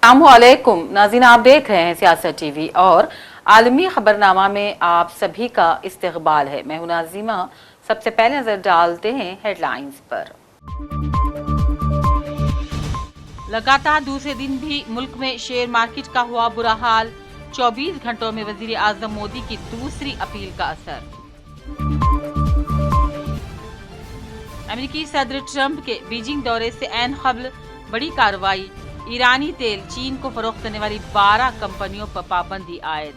अस्सलामुअलैकुम नाज़रीन, आप देख रहे हैं सियासत टीवी और आलमी खबरनामा में आप सभी का इस्तकबाल है। मैं हूं नाज़िमा। सबसे पहले नजर डालते हैं हेडलाइंस पर। लगातार दूसरे दिन भी मुल्क में शेयर मार्केट का हुआ बुरा हाल। 24 घंटों में वजीर आजम मोदी की दूसरी अपील का असर। अमेरिकी सदर ट्रंप के बीजिंग दौरे से ऐन क़ब्ल बड़ी कार्रवाई। ईरानी तेल चीन को फरोख्त करने वाली 12 कंपनियों पर पाबंदी आयद।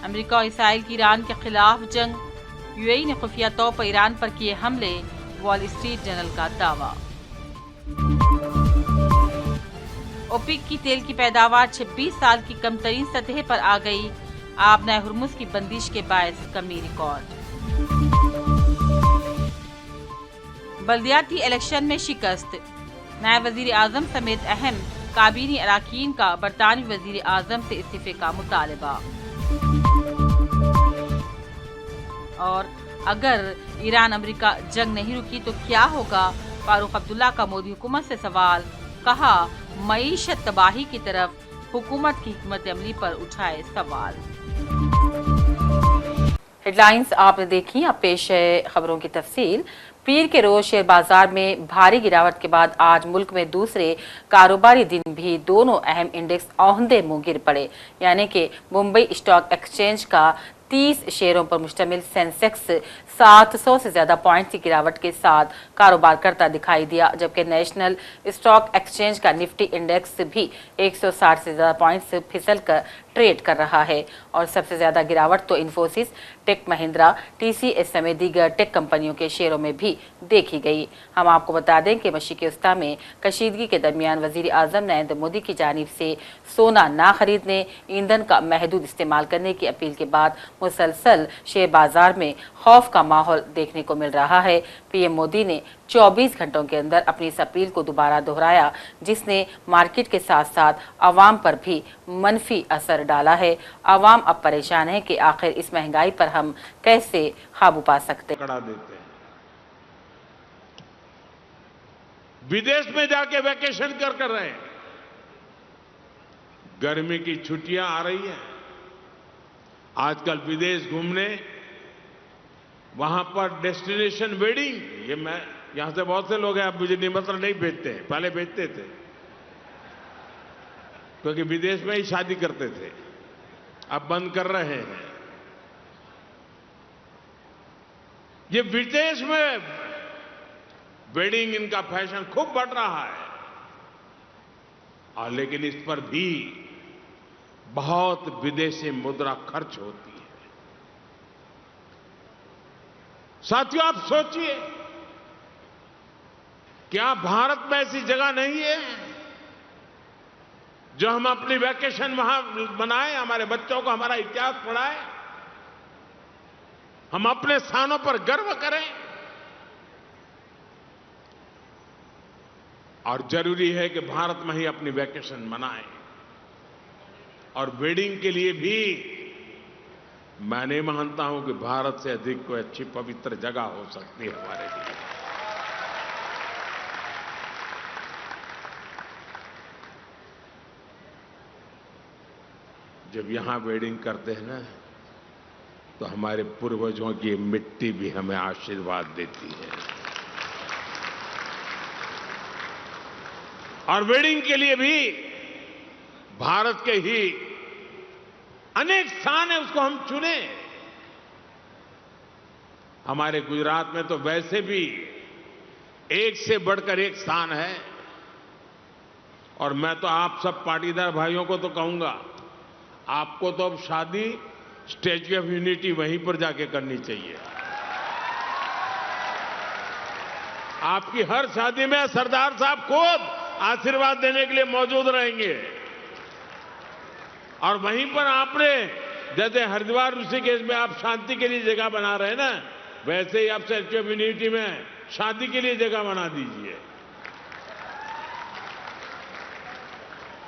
अमेरिका और इसराइल की ईरान के खिलाफ जंग। यूएई ने खुफिया तौर पर ईरान पर किए हमले। वॉल स्ट्रीट जर्नल का दावा। ओपेक की तेल की पैदावार 26 साल की कमतरीन सतह पर आ गई। आबना हुर्मुज की बंदिश के बायस कमी रिकॉर्ड। बल्दियाती इलेक्शन में शिकस्त। नायब वजीर आजम समेत अहम काबीनी अरकान का बरतानवी वजीर आजम से इस्तीफे का मुतालबा। और अगर ईरान अमेरिका जंग नहीं रुकी तो क्या होगा? फारूक अब्दुल्ला का मोदी हुकूमत से सवाल। कहा, मईशत तबाही की तरफ हुकूमत की हिकमत अमली पर उठाए सवाल। हेडलाइंस आपने देखी, अब पेश है खबरों की तफसील। पीर के रोज शेयर बाजार में भारी गिरावट के बाद आज मुल्क में दूसरे कारोबारी दिन भी दोनों अहम इंडेक्स औंधे मुंह गिर पड़े। यानी कि मुंबई स्टॉक एक्सचेंज का 30 शेयरों पर मुश्तमिल सेंसेक्स 700 से ज्यादा पॉइंट की गिरावट के साथ कारोबार करता दिखाई दिया, जबकि नेशनल स्टॉक एक्सचेंज का निफ्टी इंडेक्स भी 160 से ज्यादा पॉइंट्स फिसल कर ट्रेड कर रहा है। और सबसे ज्यादा गिरावट तो इन्फोसिस, टेक महिंद्रा, टीसीएस समेत दीगर टेक कंपनियों के शेयरों में भी देखी गई। हम आपको बता दें कि मशीक उस्ता में कशीदगी के दरमियान वजीर आजम नरेंद्र मोदी की जानिब से सोना ना खरीदने, ईंधन का महदूद इस्तेमाल करने की अपील के बाद मुसलसल शेयर बाजार में खौफ का माहौल देखने को मिल रहा है। पीएम मोदी ने 24 घंटों के अंदर अपनी इस अपील को दोबारा दोहराया, जिसने मार्केट के साथ साथ आवाम पर भी मनफी असर डाला है। आवाम अब परेशान है कि आखिर इस महंगाई पर हम कैसे काबू पा सकते हैं। देते हैं। विदेश में जाके वैकेशन कर रहे हैं। गर्मी की छुट्टियां आ रही हैं। आजकल विदेश घूमने, वहां पर डेस्टिनेशन वेडिंग, ये मैं यहां से बहुत से लोग हैं, अब मुझे निमंत्रण नहीं भेजते हैं, पहले भेजते थे क्योंकि विदेश में ही शादी करते थे, अब बंद कर रहे हैं। ये विदेश में वेडिंग, इनका फैशन खूब बढ़ रहा है। और लेकिन इस पर भी बहुत विदेशी मुद्रा खर्च होती है। साथियों, आप सोचिए, क्या भारत में ऐसी जगह नहीं है जो हम अपनी वैकेशन वहां मनाएं, हमारे बच्चों को हमारा इतिहास पढ़ाएं, हम अपने स्थानों पर गर्व करें? और जरूरी है कि भारत में ही अपनी वैकेशन मनाएं। और वेडिंग के लिए भी मैं नहीं मानता हूं कि भारत से अधिक कोई अच्छी पवित्र जगह हो सकती है हमारे लिए। जब यहां वेडिंग करते हैं ना, तो हमारे पूर्वजों की मिट्टी भी हमें आशीर्वाद देती है। और वेडिंग के लिए भी भारत के ही अनेक स्थान है, उसको हम चुने। हमारे गुजरात में तो वैसे भी एक से बढ़कर एक स्थान है। और मैं तो आप सब पाटीदार भाइयों को तो कहूंगा, आपको तो अब शादी स्टैच्यू ऑफ यूनिटी वहीं पर जाके करनी चाहिए। आपकी हर शादी में सरदार साहब खुद आशीर्वाद देने के लिए मौजूद रहेंगे। और वहीं पर आपने, जैसे हरिद्वार ऋषिकेश में आप शांति के लिए जगह बना रहे हैं ना, वैसे ही आप स्टैच्यू ऑफ यूनिटी में शादी के लिए जगह बना दीजिए।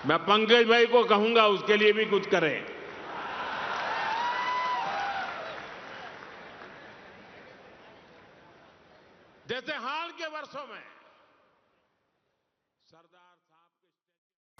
मैं पंकज भाई को कहूंगा उसके लिए भी कुछ करें। जैसे हाल के वर्षों में सरदार साहब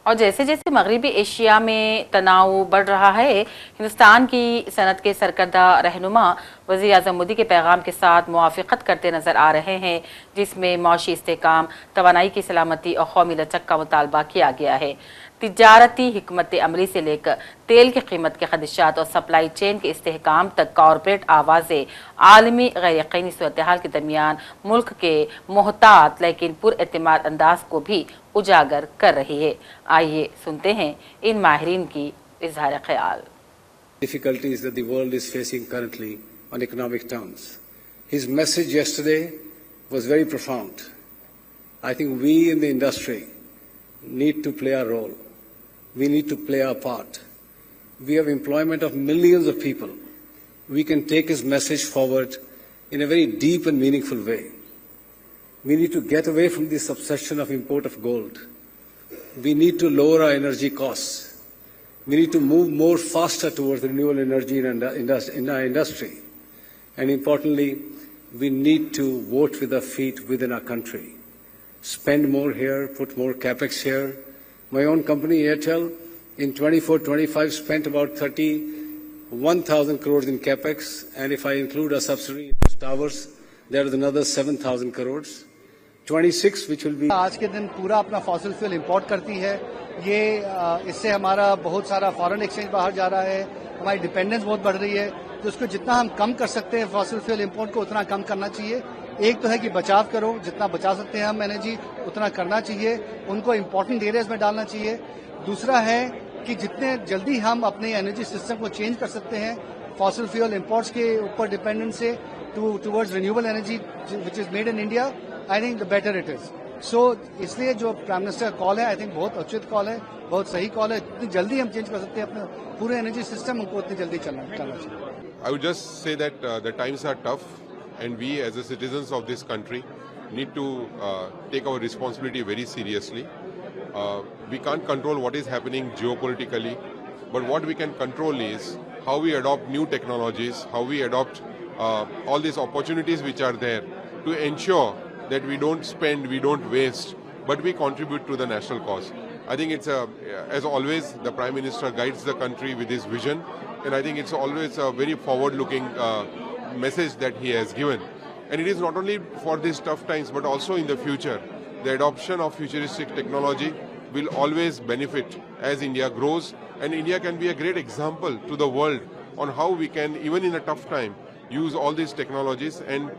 और जैसे जैसे मगरबी एशिया में तनाव बढ़ रहा है, हिंदुस्तान की सनत के सरकर्दा रहनुमा वज़ीर आज़म मोदी के पैगाम के साथ मुआफ़क़त करते नज़र आ रहे हैं, जिसमें मौशी इस्तेहकाम, तवानाई की सलामती और कौमी लचक का मुतालबा किया गया है। तिजारती हिकमत अमली से लेकर तेल की कीमत के खदशात और सप्लाई चेन के इस्तेहकाम तक कॉरपोरेट आवाज़ें आलमी गैर यकीनी सूरत हाल के दरमियान मुल्क के मोहतात लेकिन पुरएतमाद अंदाज को भी उजागर कर रही है। आइए सुनते हैं इन माहिरीन की इजहार ख्याल। Difficulties that the world is facing currently on economic terms. His message yesterday was very profound. I think we in the industry need to play our role. We need to play our part. We have employment of millions of people. We can take his message forward in a very deep and meaningful way. We need to get away from this obsession of import of gold. We need to lower our energy costs. We need to move more faster towards renewable energy in our industry. And importantly, we need to vote with our feet within our country. Spend more here, put more capex here. My own company, Airtel, in 24-25 spent about 31,000 crores in capex, and if I include a subsidy in towers, there is another 7,000 crores. 26 which will be आज के दिन पूरा अपना fossil fuel import करती है। ये इससे हमारा बहुत सारा फॉरेन एक्सचेंज बाहर जा रहा है, हमारी डिपेंडेंस बहुत बढ़ रही है। तो उसको जितना हम कम कर सकते हैं फॉसिल फ्यूल इंपोर्ट को उतना कम करना चाहिए। एक तो है कि बचाव करो, जितना बचा सकते हैं हम एनर्जी उतना करना चाहिए, उनको इम्पोर्टेंट एरियाज में डालना चाहिए। दूसरा है कि जितने जल्दी हम अपने एनर्जी सिस्टम को चेंज कर सकते हैं फॉसिल फ्यूल इंपोर्ट्स के ऊपर डिपेंडेंस से towards renewable energy which is made in India, I think the better it is. So इसलिए जो प्राइम मिनिस्टर का कॉल है, आई थिंक बहुत उचित कॉल है, बहुत सही कॉल है। जितनी जल्दी हम चेंज कर सकते हैं अपने पूरे एनर्जी सिस्टम, उनको उतनी जल्दी चलना चाहिए। I would just say that the times are tough, and we as the citizens of this country need to take our responsibility very seriously. We can't control what is happening geopolitically, but what we can control is how we adopt new technologies, how we adopt all these opportunities which are there to ensure that we don't spend, we don't waste, but we contribute to the national cause. I think it's as always, the Prime Minister guides the country with his vision, and I think it's always a very forward-looking message that he has given. And it is not only for these tough times, but also in the future. The adoption of futuristic technology will always benefit as India grows, and India can be a great example to the world on how we can, even in a tough time, use all these technologies and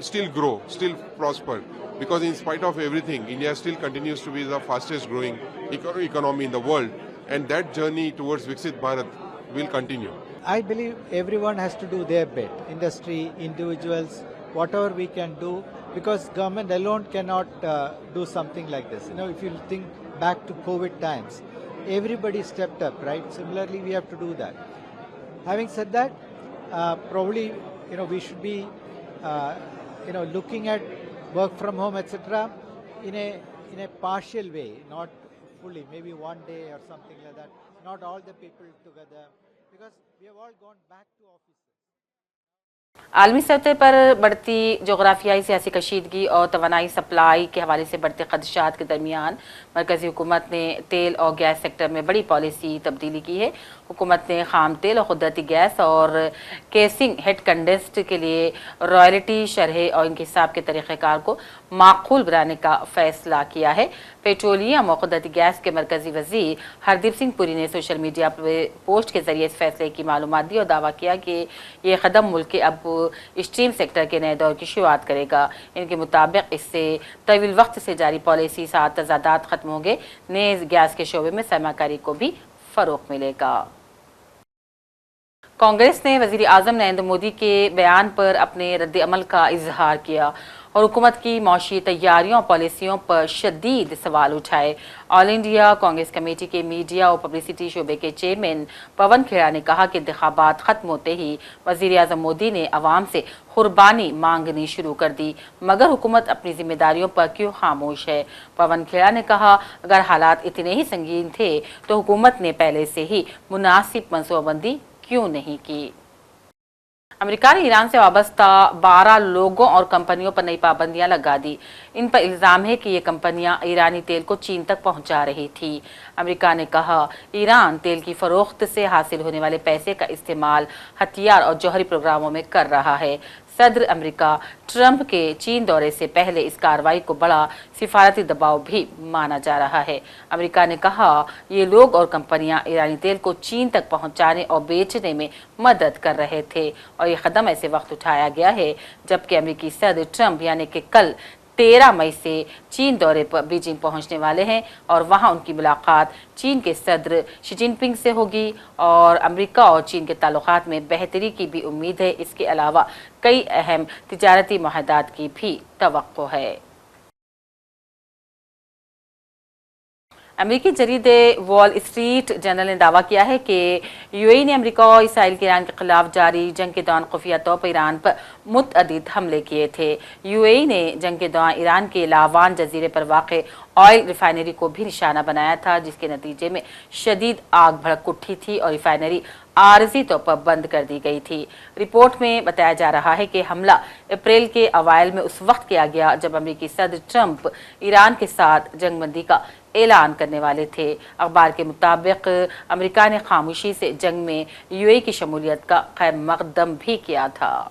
still grow, still prosper. Because in spite of everything, India still continues to be the fastest growing economy in the world, and that journey towards Viksit Bharat will continue. I believe everyone has to do their bit, industry, individuals, whatever we can do, because government alone cannot do something like this. You know, if you think back to COVID times, everybody stepped up, right? Similarly, we have to do that. Having said that, probably, we should be, looking at work from home, etc., in a partial way, not fully, maybe one day or something like that. Not all the people together, because we have all gone back to offices. आलमी सतह पर बढ़ती जोग्राफियाई सियासी कशीदगी और तवानाई supply के हवाले से बढ़ते खदशात के दरमियान मरकजी हुकूमत ने तेल और गैस सेक्टर में बड़ी पॉलिसी तब्दीली की है। हुकूमत ने खाम तेल और कुदरती गैस और केसिंग हेड कंडेंस्ड के लिए रॉयल्टी शरह और इनके हिसाब के तरीक़ेकार को माकूल बनाने का फैसला किया है। पेट्रोलियम और कुदरती गैस के मरकजी वज़ीर हरदीप सिंह पुरी ने सोशल मीडिया पोस्ट के जरिए इस फैसले की मालूमात दी और दावा किया कि ये कदम मुल्क के अब स्टील सेक्टर के नए दौर की शुरुआत करेगा। इनके मुताबिक इससे तवील वक्त से जारी पॉलिसी साथ तजादात खत्म होंगे, नए गैस के शोबे में सरमाकारी को भी फरोग मिलेगा। कांग्रेस ने वज़ीर आज़म नरेंद्र मोदी के बयान पर अपने रद्द-ए-अमल का इजहार किया और हुकूमत की मौशी तैयारियों और पॉलिसियों पर शदीद सवाल उठाए। ऑल इंडिया कांग्रेस कमेटी के मीडिया और पब्लिसिटी शोबे के चेयरमैन पवन खेड़ा ने कहा कि इंतखाबात खत्म होते ही वज़ीर आज़म मोदी ने अवाम से कुर्बानी मांगनी शुरू कर दी, मगर हुकूमत अपनी जिम्मेदारियों पर क्यों खामोश है। पवन खेड़ा ने कहा, अगर हालात इतने ही संगीन थे तो हुकूमत ने पहले से ही मुनासिब मनसूबाबंदी क्यों नहीं की। अमेरिका ने ईरान से वाबस्ता 12 लोगों और कंपनियों पर नई पाबंदियां लगा दी। इन पर इल्जाम है कि ये कंपनियां ईरानी तेल को चीन तक पहुंचा रही थी। अमेरिका ने कहा, ईरान तेल की फरोख्त से हासिल होने वाले पैसे का इस्तेमाल हथियार और जौहरी प्रोग्रामों में कर रहा है। सदर अमेरिका ट्रंप के चीन दौरे से पहले इस कार्रवाई को बड़ा सिफारती दबाव भी माना जा रहा है। अमेरिका ने कहा, ये लोग और कंपनियां ईरानी तेल को चीन तक पहुंचाने और बेचने में मदद कर रहे थे और ये कदम ऐसे वक्त उठाया गया है जबकि अमेरिकी सदर ट्रंप यानी कि कल 13 मई से चीन दौरे पर बीजिंग पहुंचने वाले हैं और वहां उनकी मुलाकात चीन के सदर शी जिनपिंग से होगी और अमेरिका और चीन के ताल्लुकात में बेहतरी की भी उम्मीद है। इसके अलावा कई अहम तिजारती मुआहदात की भी तवक्को है। अमेरिकी जरीदे वॉल स्ट्रीट जर्नल ने दावा किया है कि यूएई ने अमेरिका और इसराइल के ईरान के खिलाफ जारी जंग के दौरान खुफिया तौर पर ईरान पर मुतअद्दिद हमले किए थे। यूएई ने जंग के दौरान ईरान के लावान जजीरे पर वाक़ ऑयल रिफाइनरी को भी निशाना बनाया था, जिसके नतीजे में शदीद आग भड़क उठी थी और रिफाइनरी आरजी तौर पर बंद कर दी गई थी। रिपोर्ट में बताया जा रहा है कि हमला अप्रैल के अवाइल में उस वक्त किया गया जब अमेरिकी सदर ट्रंप ईरान के साथ जंगबंदी का ऐलान करने वाले थे। अखबार के मुताबिक अमेरिका ने खामोशी से जंग में यूएई की शमूलियत का खैर मकदम भी किया था।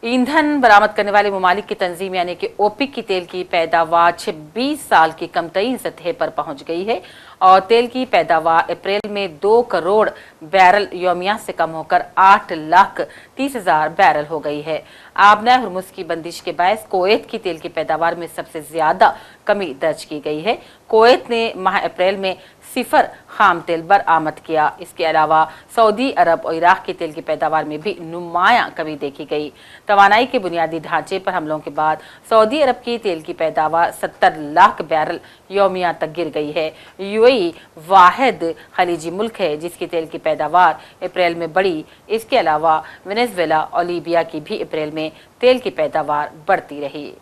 ईंधन बरामद करने वाले ममालिक की तंजीम यानी कि ओपेक की तेल की पैदावार 26 साल की कमतरीन सतह पर पहुंच गई है और तेल की पैदावार अप्रैल में 2 करोड़ बैरल यौमिया से कम होकर 8,30,000 बैरल हो गई है। आबना हुर्मुज़ की बंदिश के बायस कुवैत की तेल की पैदावार में सबसे ज्यादा कमी दर्ज की गई है। कुवैत ने माह अप्रैल में 0 खाम तेल बरामद किया। इसके अलावा सऊदी अरब और इराक की तेल की पैदावार में भी नुमायां कमी देखी गई। तवानाई के बुनियादी ढांचे पर हमलों के बाद सऊदी अरब की तेल की पैदावार 70 लाख बैरल यौमिया तक गिर गई है। यूएई वाहिद खलीजी मुल्क है जिसकी तेल की पैदावार अप्रैल में बढ़ी। इसके अलावा वेनेजुएला और लीबिया की भी अप्रैल में तेल की पैदावार बढ़ती रही।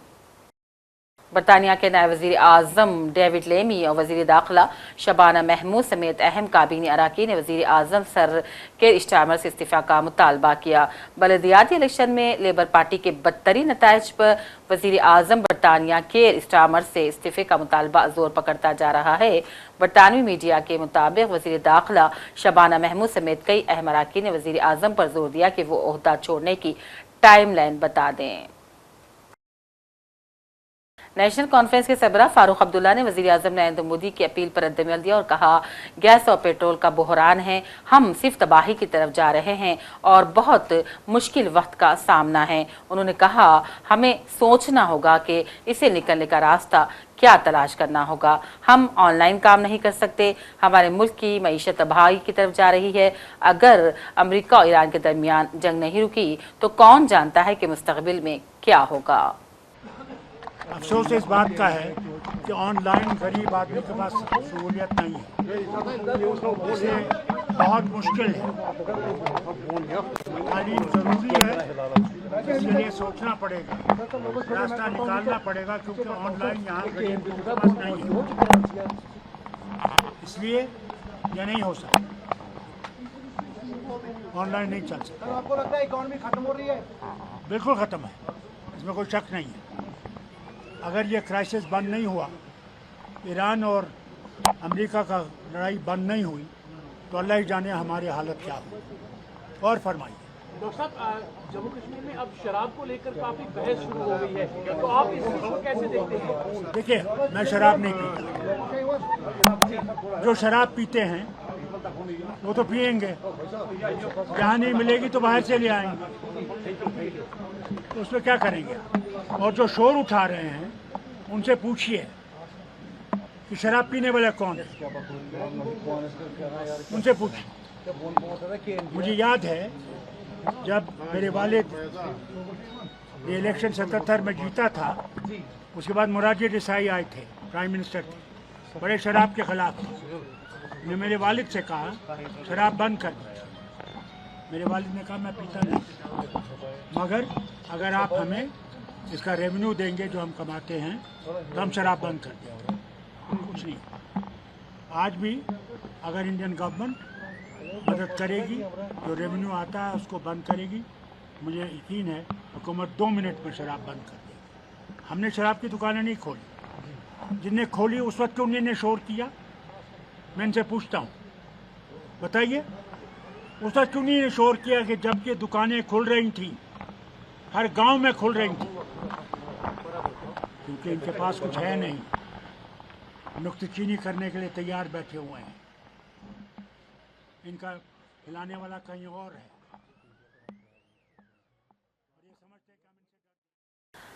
बरतानिया के नायब वज़ीर आज़म डेविड लेमी और वज़ीर दाखिला शबाना महमूद समेत अहम काबीनी अराकीन ने वज़ीर आज़म सर केर स्टारमर से इस्तीफ़ा का मुतालबा किया। बलदियाती इलेक्शन में लेबर पार्टी के बदतरीन नताइज पर वज़ीर आज़म बरतानिया केर स्टारमर से इस्तीफ़े का मुतालबा जोर पकड़ता जा रहा है। बरतानवी मीडिया के मुताबिक वज़ीर दाखिला शबाना महमूद समेत कई अहम अराकीन ने वज़ीर आज़म पर जोर दिया कि वो ओहदा छोड़ने की टाइम लाइन बता दें। नेशनल कॉन्फ्रेंस के सरबराह फारूक अब्दुल्ला ने वज़ीर आज़म नरेंद्र मोदी की अपील पर रद्दअमल दिया और कहा, गैस और पेट्रोल का बहरान है, हम सिर्फ तबाही की तरफ जा रहे हैं और बहुत मुश्किल वक्त का सामना है। उन्होंने कहा, हमें सोचना होगा कि इसे निकलने का रास्ता क्या तलाश करना होगा। हम ऑनलाइन काम नहीं कर सकते। हमारे मुल्क की मईशत तबाही की तरफ जा रही है। अगर अमेरिका और ईरान के दरमियान जंग नहीं रुकी तो कौन जानता है कि मुस्तकबिल में क्या होगा। अफसोस इस बात का है कि ऑनलाइन गरीब आदमी के पास सहूलियत नहीं है, इसे बहुत मुश्किल है। तालीम ज़रूरी है, इसके लिए सोचना पड़ेगा, रास्ता निकालना पड़ेगा क्योंकि ऑनलाइन यहाँ गरीब लोगों के पास नहीं है, इसलिए यह नहीं हो सकता। ऑनलाइन नहीं चल सकता। आपको लगता है इकॉनमी खत्म हो रही है? बिल्कुल ख़त्म है, इसमें कोई शक नहीं है। अगर ये क्राइसिस बंद नहीं हुआ, ईरान और अमेरिका का लड़ाई बंद नहीं हुई तो अल्लाह ही जाने हमारी हालत क्या हो। और फरमाइए। डॉक्टर साहब, जम्मू कश्मीर में अब शराब को लेकर काफी बहस शुरू हो गई है, तो आप इस चीज को कैसे देखते हैं? देखिए, मैं शराब नहीं पीता। जो शराब पीते हैं वो तो पिएंगे, जहाँ नहीं मिलेगी तो बाहर से ले आएंगे, तो उसमें क्या करेंगे। और जो शोर उठा रहे हैं उनसे पूछिए कि शराब पीने वाला कौन है, उनसे पूछिए। मुझे याद है जब मेरे वालिद ये इलेक्शन 77 में जीता था, उसके बाद मोरारजी देसाई आए थे, प्राइम मिनिस्टर थे, बड़े शराब के खिलाफ थे। मैंने मेरे वालिद से कहा शराब बंद कर दो। मेरे वालिद ने कहा मैं पीता नहीं, मगर अगर आप हमें इसका रेवेन्यू देंगे जो हम कमाते हैं तो हम शराब बंद कर देंगे। कुछ नहीं। आज भी अगर इंडियन गवर्नमेंट मदद करेगी, जो रेवेन्यू आता है उसको बंद करेगी। मुझे यकीन है हुकूमत 2 मिनट में शराब बंद कर देगी। हमने शराब की दुकानें नहीं खोली, जिनने खोली उस वक्त क्यों उन्होंने शोर किया? मैं इनसे पूछता हूँ, बताइए उस वक्त क्यों नहीं शोर किया कि जबकि दुकानें खुल रही थी, हर गांव में खुल रही थी? क्योंकि इनके पास कुछ है नहीं, नुक्तेचीनी करने के लिए तैयार बैठे हुए हैं। इनका हिलाने वाला कहीं और है।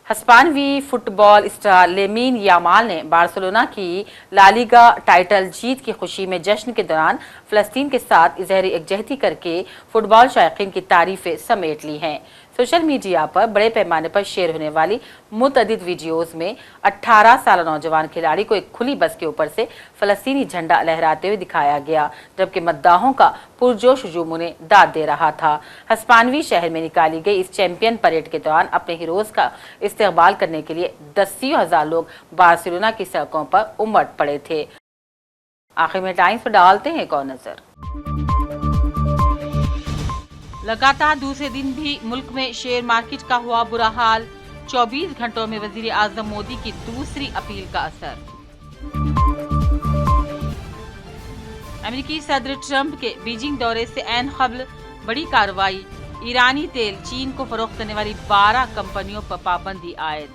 हस्पानवी फुटबॉल स्टार लेमीन यामाल ने बार्सिलोना की लालिगा टाइटल जीत की खुशी में जश्न के दौरान फ़लस्तीन के साथ इज़हार यकजहती करके फुटबॉल शायकीन की तारीफें समेट ली हैं। सोशल मीडिया पर बड़े पैमाने पर शेयर होने वाली मुतअद्दिद वीडियोज़ में 18 साल नौजवान खिलाड़ी को एक खुली बस के ऊपर से फ़लस्तीनी झंडा लहराते हुए दिखाया गया, जबकि मद्दाहों का पुरजोश हुजूम उन्हें दाद दे रहा था। हस्पानवी शहर में निकाली गई इस चैंपियन परेड के दौरान अपने हीरोज़ का इस्तकबाल करने के लिए 10,000 लोग बार्सिलोना की सड़कों पर उमड़ पड़े थे। आखिर में टाइम्स पर डालते हैं एक और नजर। लगातार दूसरे दिन भी मुल्क में शेयर मार्केट का हुआ बुरा हाल। 24 घंटों में वजीर आजम मोदी की दूसरी अपील का असर। अमेरिकी सदर ट्रंप के बीजिंग दौरे से ऐन क़ब्ल बड़ी कार्रवाई। ईरानी तेल चीन को फरोख्त करने वाली 12 कंपनियों पर पाबंदी आयद।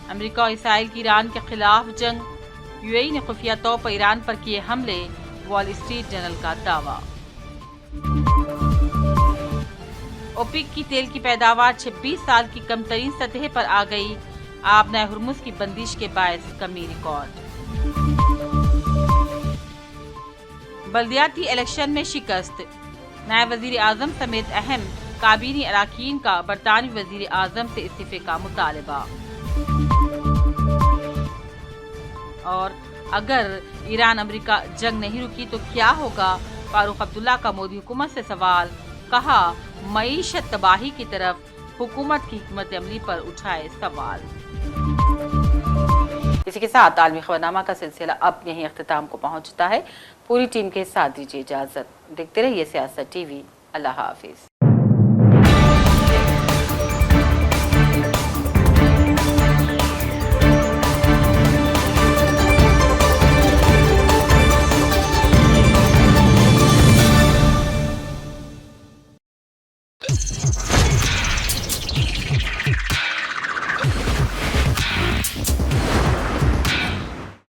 अमेरिका और इसराइल की ईरान के खिलाफ जंग। यूएई ने खुफिया तौर पर ईरान पर किए हमले। वॉल स्ट्रीट जर्नल का दावा। ओपेक की तेल की पैदावार 26 साल की कम तरीन सतह पर आ गई। आबनाए हुर्मुज की बंदिश के बायस कमी रिकॉर्ड। बल्दियाती इलेक्शन में शिकस्त। नायब वजीर आजम समेत अहम काबीनी अराकीन का बरतानवी वजीर आजम से इस्तीफे का मुतालबा। और अगर ईरान अमेरिका जंग नहीं रुकी तो क्या होगा? फारूक अब्दुल्ला का मोदी हुकूमत से सवाल। कहा, मईशत तबाही की तरफ हुकूमत की हिकमत अमली पर उठाए सवाल। इसी के साथ आलमी खबरनामा का सिलसिला अब यहीं अख्तिताम को पहुंचता है। पूरी टीम के साथ दीजिए इजाजत। देखते रहिए सियासत टीवी। अल्लाह हाफिज।